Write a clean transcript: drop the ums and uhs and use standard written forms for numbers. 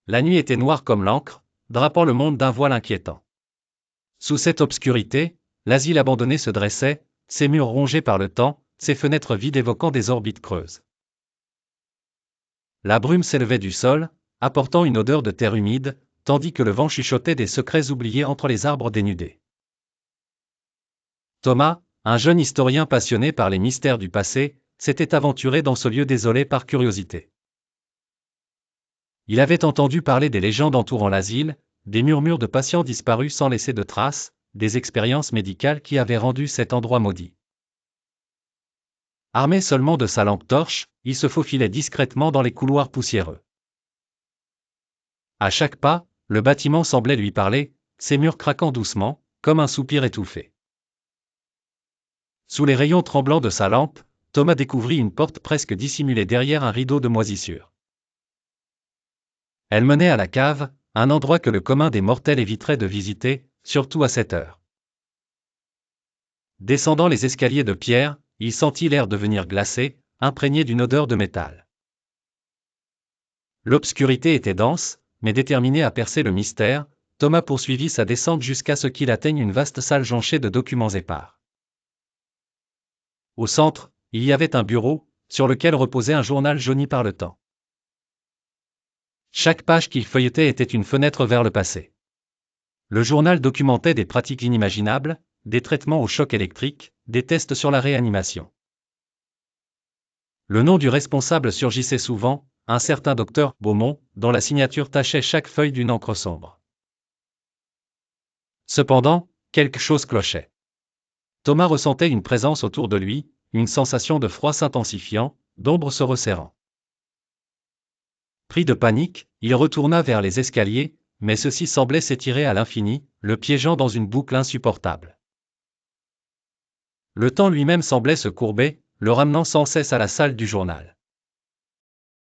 La nuit était noire comme l'encre, drapant le monde d'un voile inquiétant. Sous cette obscurité, l'asile abandonné se dressait, ses murs rongés par le temps, ses fenêtres vides évoquant des orbites creuses. La brume s'élevait du sol, apportant une odeur de terre humide, tandis que le vent chuchotait des secrets oubliés entre les arbres dénudés. Thomas, un jeune historien passionné par les mystères du passé, s'était aventuré dans ce lieu désolé par curiosité. Il avait entendu parler des légendes entourant l'asile, des murmures de patients disparus sans laisser de traces, des expériences médicales qui avaient rendu cet endroit maudit. Armé seulement de sa lampe torche, il se faufilait discrètement dans les couloirs poussiéreux. À chaque pas, le bâtiment semblait lui parler, ses murs craquant doucement, comme un soupir étouffé. Sous les rayons tremblants de sa lampe, Thomas découvrit une porte presque dissimulée derrière un rideau de moisissure. Elle menait à la cave, un endroit que le commun des mortels éviterait de visiter, surtout à cette heure. Descendant les escaliers de pierre, il sentit l'air devenir glacé, imprégné d'une odeur de métal. L'obscurité était dense, mais déterminé à percer le mystère, Thomas poursuivit sa descente jusqu'à ce qu'il atteigne une vaste salle jonchée de documents épars. Au centre, il y avait un bureau, sur lequel reposait un journal jauni par le temps. Chaque page qu'il feuilletait était une fenêtre vers le passé. Le journal documentait des pratiques inimaginables, des traitements au choc électrique, des tests sur la réanimation. Le nom du responsable surgissait souvent, un certain docteur Beaumont, dont la signature tachait chaque feuille d'une encre sombre. Cependant, quelque chose clochait. Thomas ressentait une présence autour de lui, une sensation de froid s'intensifiant, d'ombre se resserrant. Pris de panique, il retourna vers les escaliers, mais ceux-ci semblaient s'étirer à l'infini, le piégeant dans une boucle insupportable. Le temps lui-même semblait se courber, le ramenant sans cesse à la salle du journal.